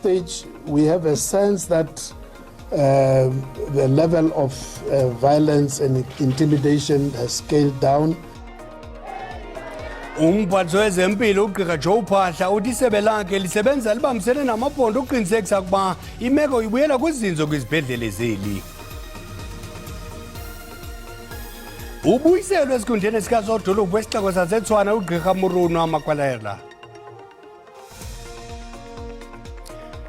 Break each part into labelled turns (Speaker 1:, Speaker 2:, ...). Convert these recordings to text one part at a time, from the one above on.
Speaker 1: stage, we have a sense that the level of violence and intimidation has scaled down.
Speaker 2: Umphathiswa wezempilo uGqr Phaahla uthi isebe lakhe lisebenza libambisene namaphondo ukuqinisekisa ukuba imeko ibuyela kuzinzo kwizibhedlele zeli. Ubuyiselwe esikhundleni sikazodolophu wesixeko saseTshwana uGqr uMakwarela.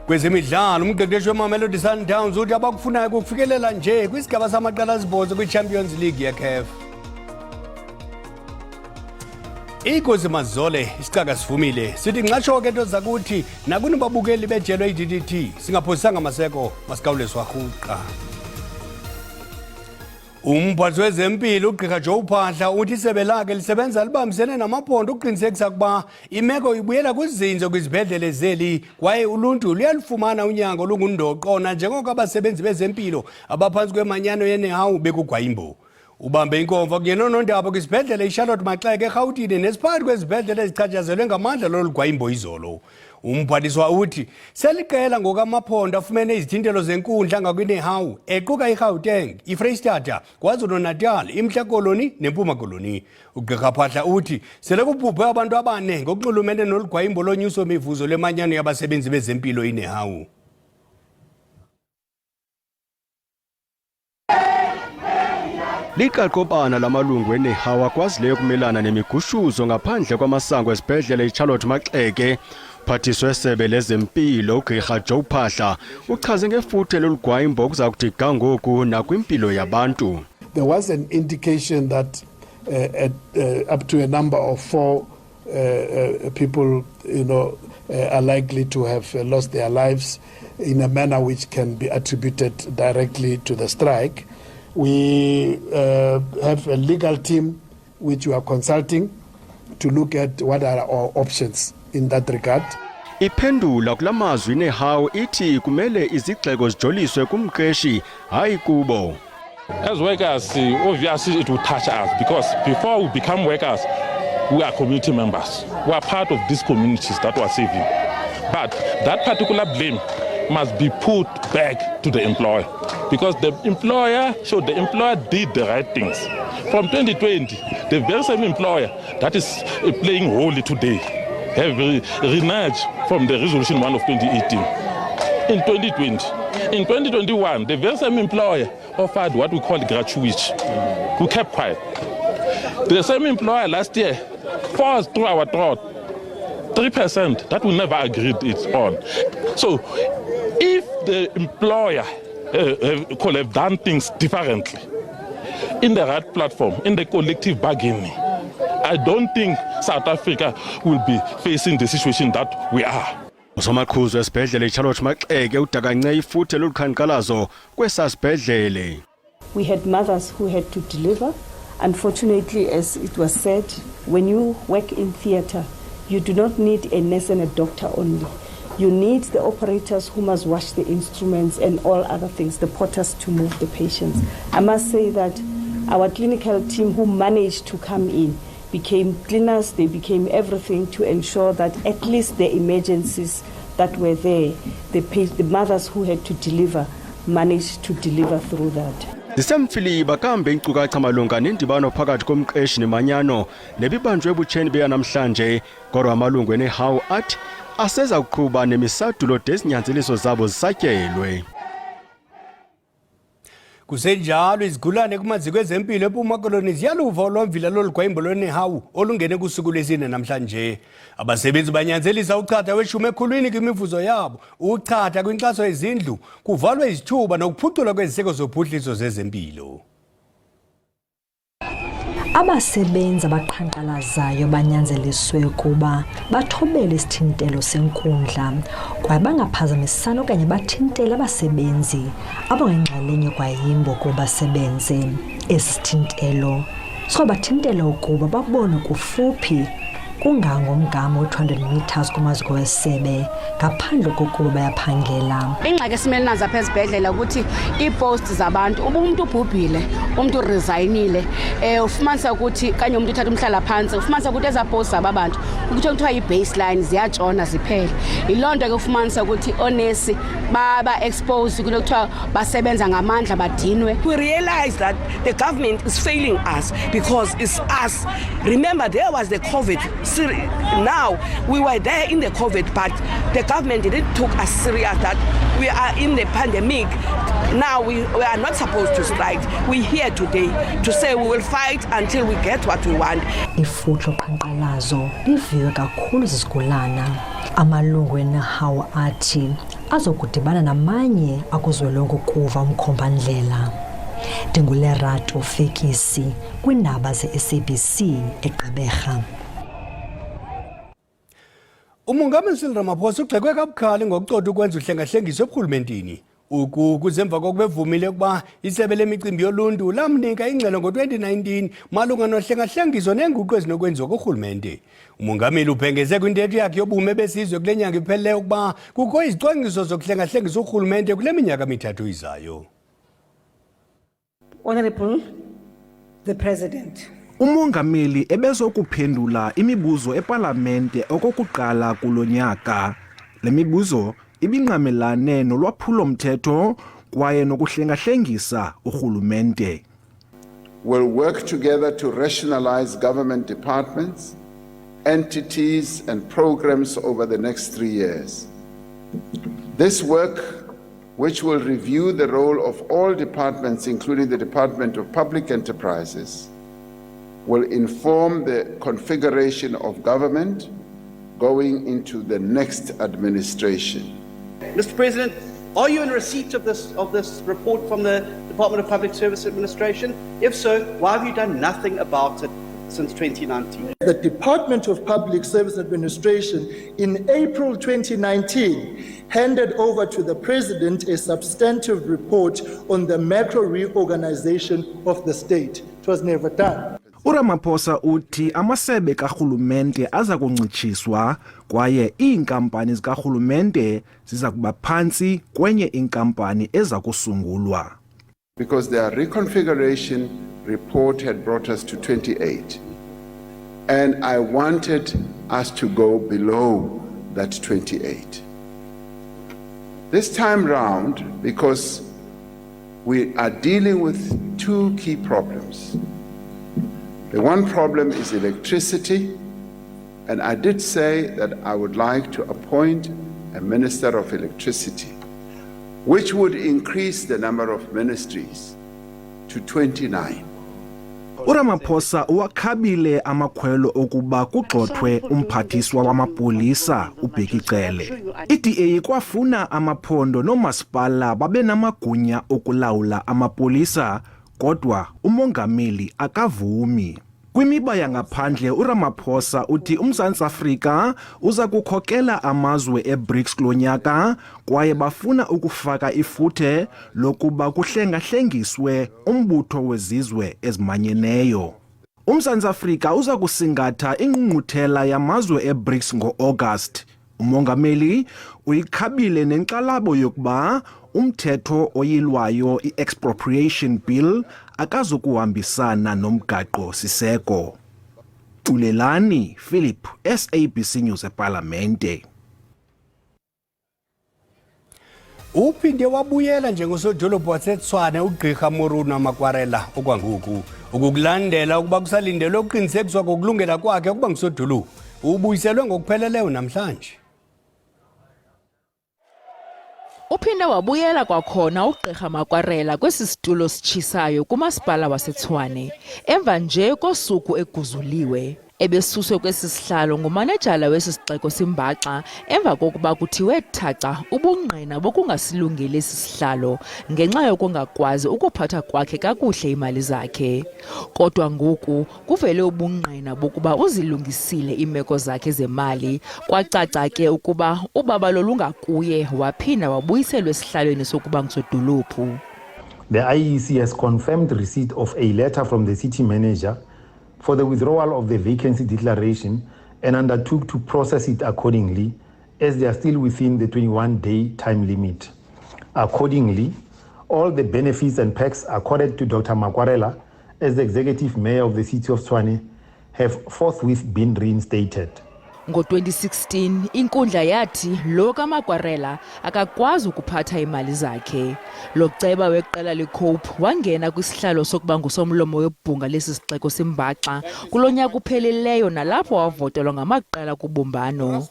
Speaker 2: Kwezemidlalo umqeqeshi weMamelodi Sundowns uthi abakufunayo ukufikelela nje kwisigaba samaqela asibhozo kwiChampions League yeCAF. Ikosi mazole isicaka sivumile sithi nxasho ke into zakuthi nakuni babukeli bejelwe iDDT singaphosisanga maseko masikawule swarhuqa. Umphathiswa wezempilo uGqr Phaahla uthi isebe lakhe lisebenza libambisene namaphondo ukuqinisekisa ukuba imeko ibuyela kuzinzo kwizibhedlele zeli kwaye uluntu luyalufumana unyango olungundoqo njengoko abasebenzi bezempilo abaphantsi kwemanyano ye-NEHAWU bekugwayimbo. Ubambe inkomfa kunyenonondaba kwisibhedlele iCharlotte Maxeke eGauteng nesiphakathi kwezibhedlele ezichatshazelwe ngamandla lolu gwayimbo izolo. Umphathiswa uthi seliqela ngokamaphondo afumene izithintelo zenkundla ngakwi-NEHAWU equka iGauteng, iFreystata, KwaZulu-Natal, Koloni neMpuma Koloni. UGqr Phaahla uthi sele kubhubhe abantu abane ngokunxulumene nolu gwayimbo lonyuso mivuzo lemanyano yabasebenzi bezempilo iNEHAWU.
Speaker 3: Liqaqobana lamalungu weNEHAWU akwazileyo ukumelana nemigushuzo ngaphandle kwamasango esibhedlele iCharlotte Maxeke. Umphathiswa wesebe lezempilo uGqr Phaahla uchaze ngefuthe lolugwayimbo okuza kuthi ga ngoku nakwimpilo yabantu.
Speaker 1: There was an indication that up to a number of 4 people, are likely to have lost their lives in a manner which can be attributed directly to the strike. We have a legal team which we are consulting to look at what are our options in that regard.
Speaker 3: Iphendula kulamazwi iNEHAWU ithi kumele izigxeko zijoliswe kumqeshi hayi kubo.
Speaker 4: As workers, obviously it will touch us because before we become workers, we are community members. We are part of these communities that we are saving. But that particular blame must be put back to the employer because the employer did the right things. From 2020, the very same employer that is playing holy today have reneged from the resolution 1 of 2018 in 2020. In 2021, the very same employer offered what we call gratuity. We kept quiet. The same employer last year forced through our throat 3% that we never agreed it on. So if the employer could have done things differently in the right platform, in the collective bargaining, I don't think South Africa will be facing the situation that we are.
Speaker 3: Usomaqhuzu esibhedlele iCharlotte Maxeke udakance ifuthe loluqhankqalazo kwesasibhedlele.
Speaker 5: We had mothers who had to deliver. Unfortunately, as it was said, when you work in theatre, you do not need a nurse and a doctor only. You need the operators who must wash the instruments and all other things, the porters to move the patients. I must say that our clinical team who managed to come in became cleaners, they became everything to ensure that at least the emergencies that were there, the mothers who had to deliver managed to deliver through that.
Speaker 3: Zisemfiliba kambe inkcukacha malunga nendibano phakathi komqeshi nemanyano nebibanjwe ebutsheni beyanamhlanje kodwa amalungu eNEHAWU athi aseza kuqhuba nemisadulo dezinyanzeliso zabo zisatyelwe.
Speaker 2: Kusenjalo izigulane kumaziko ezempilo eMpuma Koloni ziyaluva Ulwamvila lolugwayimbo lwe-NEHAWU olungene kusuku lwesine namhlanje. Abasebenzi banyanzelisa uchatha weshumi ekhulwini kwimivuzo yabo, uchatha kwinkxaso yezindlu, kuvalwe izithuba nokuphucula kweziseko zophuhliso zezempilo.
Speaker 6: Abasebenzi abaqhankqalazayo banyanzeliswe kuba bathobele isithintelo senkundla kwaye bangaphazamisana okanye bathintele abasebenzi abangengxalenye kwayimbo kubasebenzi. Isithintelo sobathintela ukuba babone kufuphi kungangomgama we-200 meters kumaziko wesebe ngaphandle kokuba bayaphangela.
Speaker 7: Ingxaki esimele nazo apha ezibhedlela ukuthi ii-post zabantu umuntu ubhubhile, umuntu resignile, ufumanisa ukuthi kanye umuntu uthatha umhlala phansi, ufumanisa ukuthi eza post zabantu ukuthi kuthiwa i-baseline ziyatshona ziphele. Yilonto ke ufumanisa ukuthi onesi baba exposed kule kuthiwa basebenza ngamandla badinwe.
Speaker 8: We realize that the government is failing us because it's us. Remember, there was the COVID. Now we were there in the COVID, but the government didn't take us serious that we are in the pandemic. Now we are not supposed to strike. We're here today to say we will fight until we get what we want.
Speaker 6: Ifuthe loqhankqalazo liviwe kakhulu zizigulana. Amalungu eNEHAWU athi azokudibana namanye akuzwelonke ukuva umkhombandlela. Ndingulerato Fekisi kwiindaba ze-SABC eGqeberha.
Speaker 2: Umongameli URamaphosa ugxekwe kabukhali ngokucotha ukwenza uhlengahlengiso eburhulumentini. Kuzemva kokubevumile ukuba isebe lemicimbi yoluntu lamnika ingxelo ngo-2019 malunga nohlengahlengiso neenguqu ezinokwenziwa kurhulumente. Umongameli ubhengeze kwintetho yakhe yobume besizwe kule nyanga iphelileyo ukuba kukho izicwangciso zokuhlengahlengiso urhulumente kule minyaka mithathu izayo.
Speaker 9: Honorable the President.
Speaker 10: Umongameli ebezokuphendula imibuzo epalamente okokuqala kulonyaka. Le mibuzo ibinqamelane nolwaphulo-mthetho kwaye nokuhlengahlengisa urhulumente.
Speaker 11: We'll work together to rationalize government departments, entities and programs over the next 3 years. This work, which will review the role of all departments, including the Department of Public Enterprises, will inform the configuration of government going into the next administration.
Speaker 12: Mr. President, are you in receipt of this report from the Department of Public Service Administration? If so, why have you done nothing about it since 2019?
Speaker 13: The Department of Public Service Administration in April 2019 handed over to the President a substantive report on the macro reorganization of the state. It was never done.
Speaker 10: URamaphosa uthi amasebe karhulumente aza kuncitshiswa kwaye iinkampani zikarhulumente ziza kuba phantsi kwenye inkampani eza kusungulwa.
Speaker 11: Because their reconfiguration report had brought us to 28. And I wanted us to go below that 28. This time round, because we are dealing with two key problems. The one problem is electricity, and I did say that I would like to appoint a Minister of Electricity, which would increase the number of ministries to 29.
Speaker 10: URamaphosa wakhabile amakhwelo okuba kugxothwe umphathiswa wamapolisa uBhekicele. IDA kwafuna amaphondo nomasipala babe namagunya okulawula amapolisa, kodwa umongameli akavumi. Kwimiba yangaphandle uRamaphosa uthi uMzantsi Afrika uza kukhokela amazwe eBRICS kulonyaka kwaye bafuna ukufaka ifuthe lokuba kuhlengahlengiswe umbutho wezizwe ezimanyeneyo. uMzantsi Afrika uza kusingatha ingqungquthela yamazwe eBRICS ngo-August. Umongameli uyikhabile nenkxalabo yokuba umthetho oyilwayo i-expropriation bill akazukuhambisana nomgaqo siseko. Tulelani Philip, SABC News eParlamente.
Speaker 2: Uphinde wabuyela njengosodolophu waseTshwane uGqir uMakwarela okwangoku ukukulandela ukuba kusalindelwe ukuqinisekiswa kokulungela kwakhe ukuba ngusodolophu. Ubuyiselwe ngokupheleleyo namhlanje.
Speaker 14: Uphinde wabuyela kwakhona uGqir Makwarela kwesi situlo sitshisayo kumasipala waseTshwane emva nje kosuku eguzuliwe. Ebesuswe kwesi sihlalo ngumanejala wesi sixeko simbaxa emva kokuba kuthiwe thaca ubungqina bokungasilungeli esi sihlalo ngenxa yokungakwazi ukuphatha kwakhe kakuhle imali zakhe. Kodwa ngoku kuvele ubungqina bokuba uzilungisile imeko zakhe zemali, kwacaca ke ukuba ubaba lolungakuye waphinda wabuyiselwa esihlalweni sokuba ngusodolophu.
Speaker 15: The IEC has confirmed receipt of a letter from the city manager for the withdrawal of the vacancy declaration and undertook to process it accordingly, as they are still within the 21-day time limit. Accordingly, all the benefits and perks accorded to Dr. Makwarela as the executive mayor of the city of Tshwane have forthwith been reinstated.
Speaker 14: Ngo-2016 inkundla yathi lo kaMakwarela akakwazi ukuphatha imali zakhe. Lo ceba weqela leCope wangena kwisihlalo sokuba ngusomlomo webhunga lesi sixeko simbaxa kulo nyaka uphelileyo nalapho wavotelwa ngamaqela kubumbano.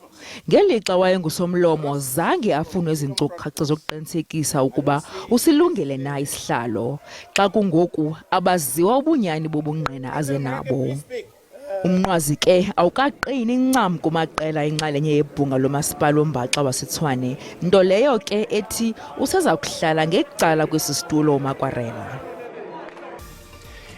Speaker 14: Ngelixa wayengusomlomo zange afunwe izinkcukacha zokuqinisekisa ukuba usilungele na isihlalo xa kungoku abaziwa ubunyani bobungqina azenabo. Umnqwazi ke awukaqini incam kumaqela enxalenye yebhunga lomasipala ombaxa waseTshwane, nto leyo ke ethi useza kuhlala ngecala kwesisitulo uMakwarela.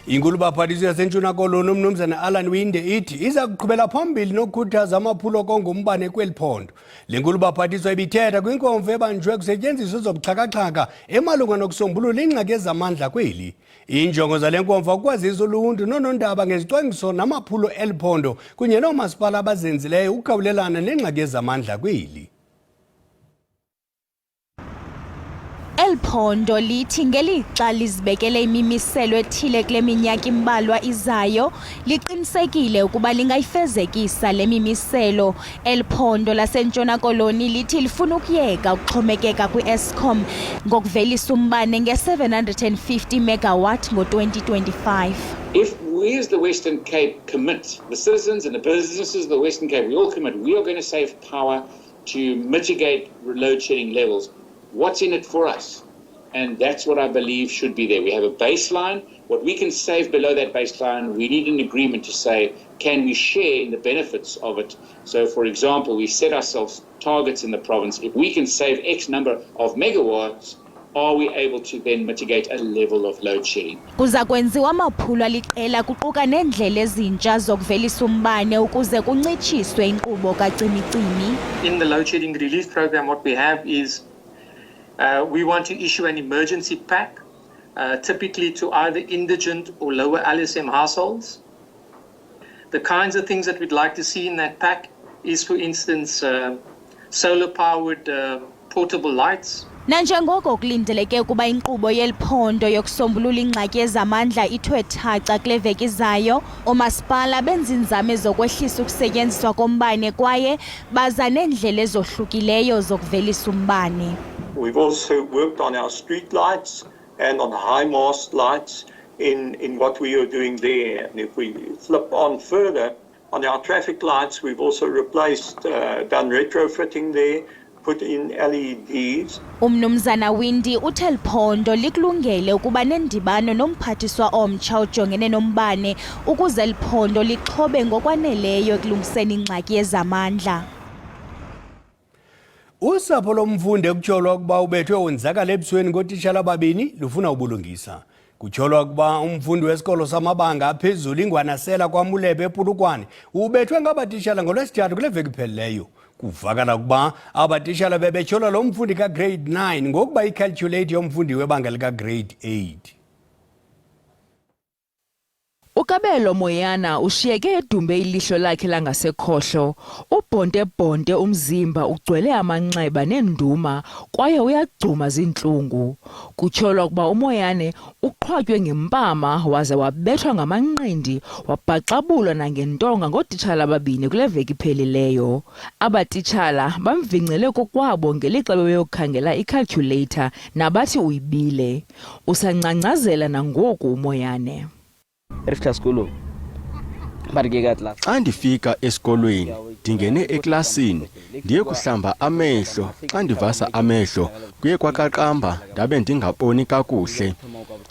Speaker 2: Inkulu baphathiswa yaseNtshona Koloni umnumzana UWinde ithi iza kuqhubela phambili nokukhuthaza amaphulo kongumbane kweli phondo. Le nkulu baphathiswa ibithetha kwinkomfa ebanjwe kusetyenziswa zobuxhakaxhaka emalunga nokusombulula ingxaki ezamandla kweli. Injongo zale nkomfa ukwazisa uluntu noonondaba ngezicwangciso namaphulo eli phondo kunye noomasipala abazenzileyo ukukhawulelana neengxaki ezamandla kweli.
Speaker 16: Elphondo lithi ngelixa lizibekele imimiselo ethile kule minyaka imbalwa izayo liqinisekile ukuba lingayifezekisa le mimiselo. Elphondo laseNtshona Koloni lithi lifuna ukuyeka ukuxhomekeka kwi-Eskom ngokuvelisa umbane nge-750 megawatt ngo-2025.
Speaker 17: If we as the Western Cape commit, the citizens and the businesses of the Western Cape, we all commit, we are going to save power to mitigate load shedding levels. What's in it for us? And that's what I believe should be there. We have a baseline. What we can save below that baseline, we need an agreement to say, can we share in the benefits of it? So, for example, we set ourselves targets in the province. If we can save X number of megawatts, are we able to then mitigate a level of load shedding?
Speaker 16: Kuza kwenziwa amaphulo aliqela kuquka neendlela ezintsha zokuvelisa umbane ukuze kuncitshiswe inkqubo kacimicimi.
Speaker 18: In the load shedding relief program, what we have is we want to issue an emergency pack, typically to either indigent or lower LSM households. The kinds of things that we'd like to see in that pack is, for instance, solar-powered portable lights.
Speaker 16: Nanjengoko kulindeleke ukuba inkqubo yeliphondo yokusombulula ingxaki ezamandla ithwe thaca kule veki izayo, oomasipala benza iinzame zokwehlisa ukusetyenziswa kombane kwaye baza neendlela ezohlukileyo zokuvelisa umbane.
Speaker 19: We've also worked on our street lights and on high mast lights in what we are doing there. And if we flip on further, on our traffic lights, we've also replaced, done retrofitting there, put in LEDs.
Speaker 16: Umnumzana Winde uthi eliphondo likulungele ukuba nendibano nomphathiswa omtsha ojongene nombane ukuze eliphondo lixhobe ngokwaneleyo ekulungiseni ingxaki yezamandla.
Speaker 2: Usapho lomfundi ekutyholwa ukuba ubethwe wonzakala ebusweni ngootitshala ababini lufuna ubulungisa. Kutyholwa ukuba umfundi wesikolo samabanga aphezulu iNgwanasela kwaMulebe ePulukwane ubethwe ngabatitshala ngolwesithathu kule veki iphelileyo. Kuvakala ukuba abatitshala bebetyhola lo mfundi ka-grade 9 ngokuba icalculate yomfundi webanga lika-grade 8.
Speaker 14: Ukabelo Moyana ushiyeke edumbe ilihlo lakhe langasekhohlo. Ubhonte-bhonte umzimba ugcwele amanxeba nenduma kwaye uyagcuma zintlungu. Kutyholwa ukuba uMoyane uqhwatywe ngempama waze wabethwa ngamanqindi wabhaxabulwa nangentonga ngootitshala ababini kule veki iphelileyo. Abatitshala bamvingcele kokwabo ngelixa bebeyokhangela icalculator nabathi uyibile. Usangcangcazela nangoku uMoyane.
Speaker 3: Xa ndifika esikolweni ndingene eklasini ndiye kuhlamba amehlo. Xa ndivasa amehlo kuye kwaqaqamba ndabe ndingaboni kakuhle.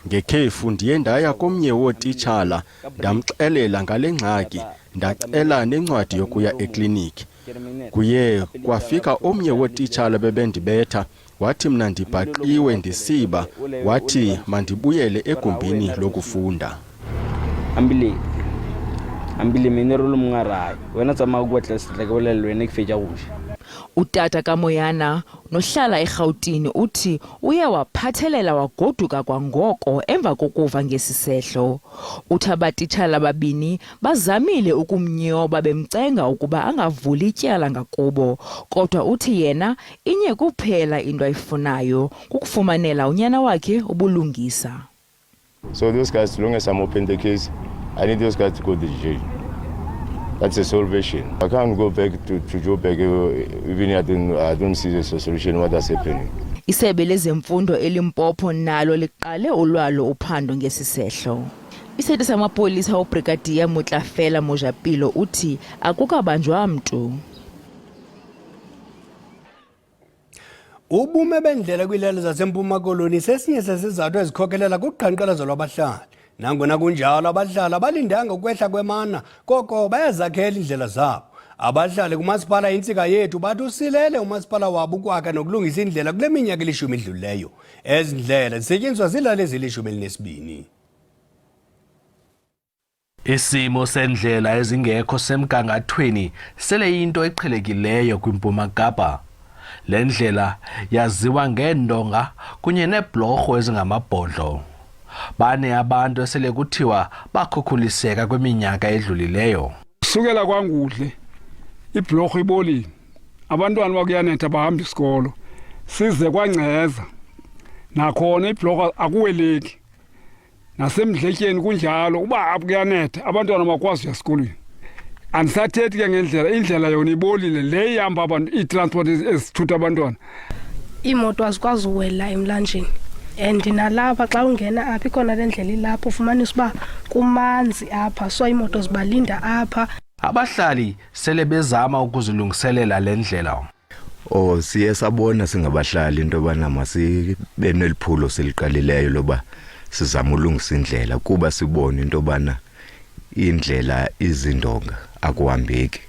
Speaker 3: Ngekhefu ndiye ndaya komnye wootitshala ndamxelela ngale ngxaki, ndacela nencwadi yokuya ekliniki. Kuye kwafika omnye wootitshala bebendibetha wathi mna ndibhaqiwe ndisiba, wathi mandibuyele egumbini lokufunda.
Speaker 20: ambile mineralo mungarayi wena tsama ukubotla sihlekebelele wena kufeja kuhle.
Speaker 14: Utata kaMoyana nohlala eGauteng uthi uye waphathelela wagoduka kwangoko emva kokuva ngesisehlo. Uthi abatitshala ababini bazamile ukumnyoba bemcenga ukuba angavuli ityala ngakubo, kodwa uthi yena inye kuphela into ayifunayo kukufumanela unyana wakhe ubulungisa.
Speaker 21: So those guys, as long as I'm open the case, I need those guys to go to jail. That's a salvation. I can't go back to Joburg even I don't see the solution what is happening.
Speaker 14: Isebe lezemfundo eLimpopo nalo liqale ulwalo uphando ngesisehlo. Isebe samapolisa uBrigadier Mutafela Mojapilo uthi akukabanjwa mntu.
Speaker 2: Ubume bendlela kwilelo zasempuma Koloni sesinye sesizathu ezikhokelela kuqhankqalazo lwabahlali. Nangona kunjalo abahlali abalindanga ukwehla kwemana koko bayazakhela indlela zabo. Abahlali kumasipala intsika yethu bathi usilele umasipala wabo ukwakha nokulungisa indlela kule minyaka 10 edluleyo. Ezi ndlela zisetyenziswa zilale ezili-12.
Speaker 22: Isimo sendlela ezingekho semgangathweni sele into eqhelekileyo kwiMpuma Kapa. Le ndlela yaziwa ngeendonga kunye neebhlorho ezingamabhodlo. Bane abantu esele kuthiwa bakhukhuliseka kweminyaka edlulileyo.
Speaker 23: Sukela kwangudle ibhlorho ibolile. Abantwana bakuyanetha bahamba isikolo. Size kwangceza. Nakhona ibhlorho akuweleki. Nasemdletyeni kunjalo uba akuyanetha abantwana bakwazi esikolweni. Andisathethi ke ngendlela indlela yona ibolile le ihamba abantu i-transport ezithutha abantwana.
Speaker 24: Imoto azikwazi uwela emlanjeni. And nalapha xa ungena apha ikhona le ndlela ilapho ufumanisa uba kumanzi apha so imoto zibalinda apha.
Speaker 22: Abahlali sele bezama ukuzilungiselela le ndlela.
Speaker 25: Siye sabona singabahlali into yobana masibe neliphulo seliqalileyo loba sizama ulungisa indlela kuba sibone into yobana indlela izindonga akuhambeki.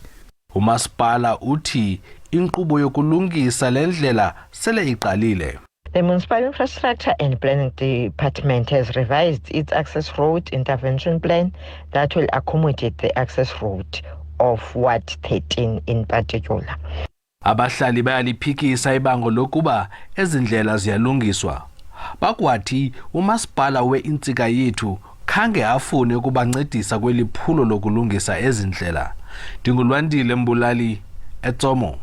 Speaker 22: Umasipala uthi inkqubo yokulungisa le ndlela sele iqalile.
Speaker 26: The Municipal Infrastructure and Planning Department has revised its access road intervention plan that will accommodate the access route of Ward 13 in particular.
Speaker 22: Abahlali bayaliphikisa ibango lokuba ezindlela ziyalungiswa. Bakwathi umasipala weintsika yethu khange afune ukubancedisa kweliphulo lokulungisa ezindlela. Ndingulwandile Mbulali eTsomo.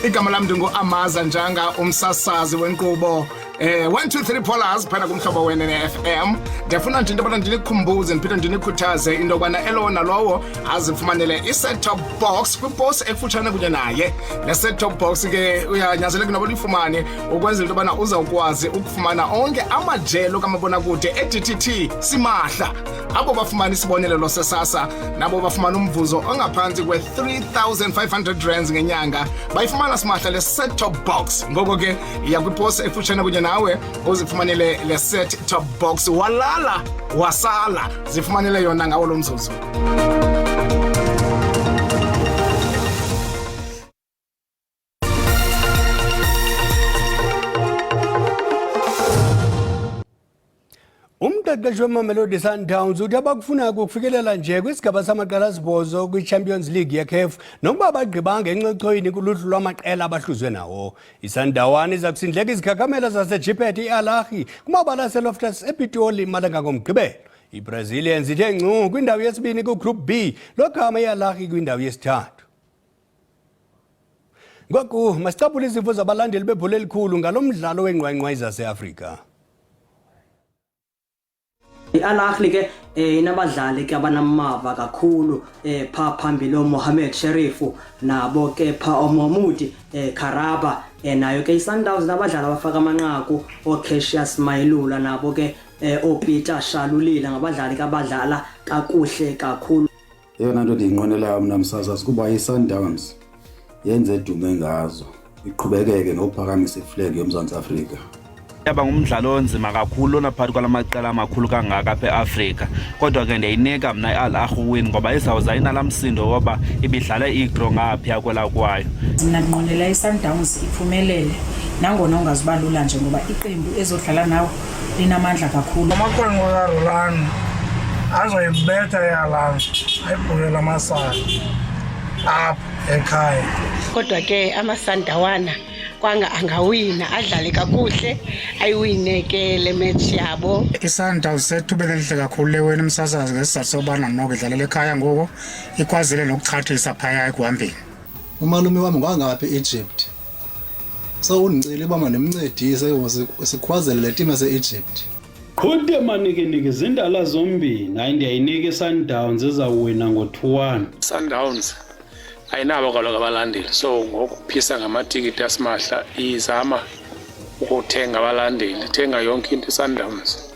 Speaker 27: Igama lam ndingu-Amaza Njanga umsasazi wenkqubo 123 Polars phana kumhlobo we-NFM. Ndiyafuna nje into yobana ndinikhumbuze ndiphinde ndinikhuthaze into yobana elo nalowo azifumanele i-set-top box kwiposi ekufutshane kunye naye. Le set-top box ke uyanyanzeleka noba lifumane ukwenzela into yobana uzawukwazi ukufumana onke amajelo kamabonakude e-DTT simahla. Abo bafumana isibonelelo sesasa nabo bafumana umvuzo ongaphantsi kwe-3,500 rands ngenyanga bayifumana simahla le set-top box. Ngoko ke iya kwiposi ekufutshane kunye nawe uzifumanele le set-top box walala wasala zifumanele yona ngawo lo mzuzu.
Speaker 2: Umqeqeshi weMamelodi Sundowns uthi abakufuna ukufikelela nje kwisigaba samaqela asibhozo kwi-Champions League ye-CAF nokuba bagqibanga encochoyini kuluhlu lwamaqela abahluzwe nawo. ISundowns iza kusindleka izikhakamela zaseGqeberha i-lakhe kumabala aseLoftus ePitoli malanga ngomgqibelo. IBrazilians ithe ngcu kwindawo yesibini kuGroup B logama i-lakhe kwindawo yesithathu. Ngoku masicapule izimvo zabalandeli bebhola elikhulu ngalo mdlalo wengqwayngqwayi zase-Afrika.
Speaker 28: I-lakhe ke inabadlali ke abanamava kakhulu pha phambili Mohamed Sherifu nabo ke pha Omomudi Karaba nayo ke iSundowns nabadlali abafaka amanqaku oCassius Mayilula nabo ke oPeter Shalulila ngabadlali ke abadlala kakuhle kakhulu.
Speaker 29: Eyona nto ndiyinqwenelayo mna msasazi kuba iSundowns yenze edume ngazo iqhubekeke nokuphakamisa iflag yoMzantsi Afrika.
Speaker 20: Yaba ngumdlalo onzima kakhulu naphakathi kwalamaqela amakhulu kangaka apha eAfrika kodwa ke ndiyinika mna i-lakhe uwin ngoba izawuza inalamsindo woba ibidlala idraw ngaphaya kwela kwayo.
Speaker 9: Ndinanqwenela iSundowns iphumelele nangona ungazibalula nje ngoba iqembu ezodlala nawo linamandla kakhulu.
Speaker 30: Amaqembu kaRolani azoyibetha i-lakhe ayibhukela amasaka apha ekhaya.
Speaker 31: Kodwa ke amasandawana kwanga angawina adlale kakuhle ayiwine ke le match yabo.
Speaker 30: iSundowns sethubele lihle kakhulu lewena umsasazi ngesizathu sobana noko idlalela ekhaya ngoko ikwazile nokuchathisa phaya ekuhambeni.
Speaker 32: Umalume wami ngangapha eEgypt so undicela uba mandimncedise sikhwazele le team yase-Egypt
Speaker 1: Qhude manike izindala zombini, hayi ndiyayinika iSundowns ezawuwina ngo-2-1.
Speaker 4: Sundowns ayinabo kaloku abalandeli, so ngokuphisa ngamatikiti asimahla izama ukuthenga abalandeli, thenga yonke into iSundowns.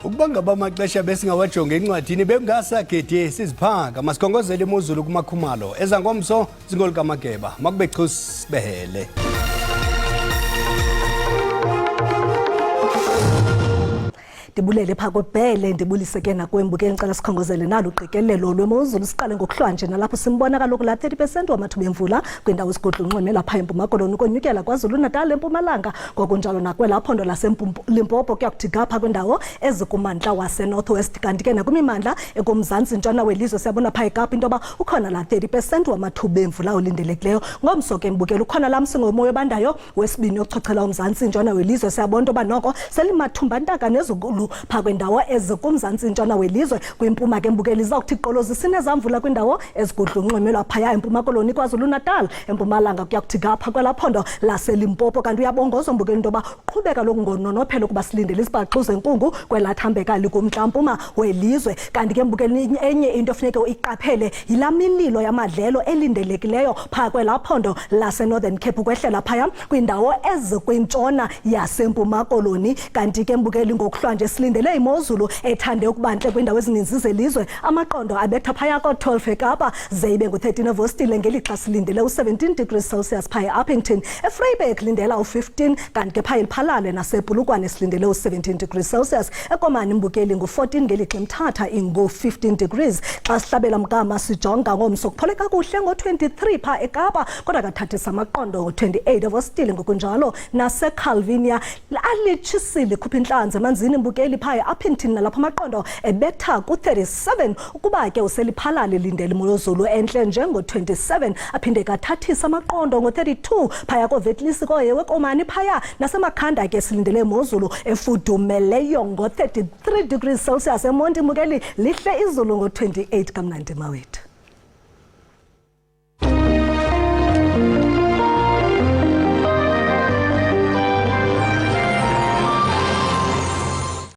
Speaker 2: Ukuba ngaba amaxesha besingawajonge encwadini bengasagede siziphanga masikhongozele imozulu kumakhumalo ezangomso zingolikamageba makube chus behele.
Speaker 5: Ndibulele pha kwebhele ndibulise ke nakwembukeli ngicela sikhongozele nalo uqikelelo lwemozulu siqale ngokuhlwanje nalapho simbona kaloku la 30% wamathuba emvula kwindawo esigudlunxweme lapha eMpuma Koloni ukonyukela kwaZulu Natal eMpumalanga ngokunjalo nakwela phondo laseLimpopo kuyakuthi ngapha kwindawo ezikumantla wase-Northwest kanti ke nakwimimandla ekumzantsi ntshona welizwe siyabona pha eKapa into yoba ukhona la 30% wamathuba emvula olindelekileyo ngomso ke mbukeli ukhona la msingomoya obandayo wesibini yokuchochela umzantsi ntshona welizwe siyabona into yoba noko selimathumba ntaka nezikulu pha kwendawo ezikumzantsi ntshona welizwe kwimpuma ke mbukeli zawuthi qolozi sinezamvula kwindawo ezigudlunxweme lapha eMpuma Koloni kwaZulu Natal eMpumalanga kuyakuthi ngapha kwelaphondo laseLimpopo kanti uyabongoza mbukeli into yoba uqhubeka lokungononophelo kuba silindele isibhaxu zenkungu kwelathambeka likumntla-mpuma welizwe kanti ke mbukeli enye into efuneke uyiqaphele yila mililo yamadlelo elindelekileyo pha kwelaphondo lase-Northern Cape ukwehlela phaya kwindawo ezikwintshona yaseMpuma Koloni kanti ke mbukeli ngokuhlwanje silindele imozulu ethande ukubantle kwindawo ezininzi zelizwe amaqondo abetha phaya ko-12 eKapa ze ibe ngu-13 eVostile ngelixa silindele u-17 degrees Celsius phaya eUppington eVryburg lindela u-15 kanti ke phaya eLiphalale nasePolokwane silindele u-17 degrees Celsius eKomani mbukeli ngu-14 ngelixa eMthatha ingu-15 degrees xa sihlabela mgama sijonga ngomso kuphole kakuhle ngo-23 pha eKapa kodwa kathathisa amaqondo ngo-28 eVostile ngokunjalo naseCalvinia alitshisile khupha intlanzi emanzini mbukeli phaya eUppington nalapho amaqondo ebetha ku-37 ukuba ke useliphalale lindele imozulu entle njengo-27 aphinde kathathisa amaqondo ngo-32 phaya kovetlisi koyewe Komani phaya nasemakhanda ke silindele imozulu efudumeleyo ngo-33 degrees Celsius eMonti mbukeli lihle izulu ngo-28 kamnandi mawethu.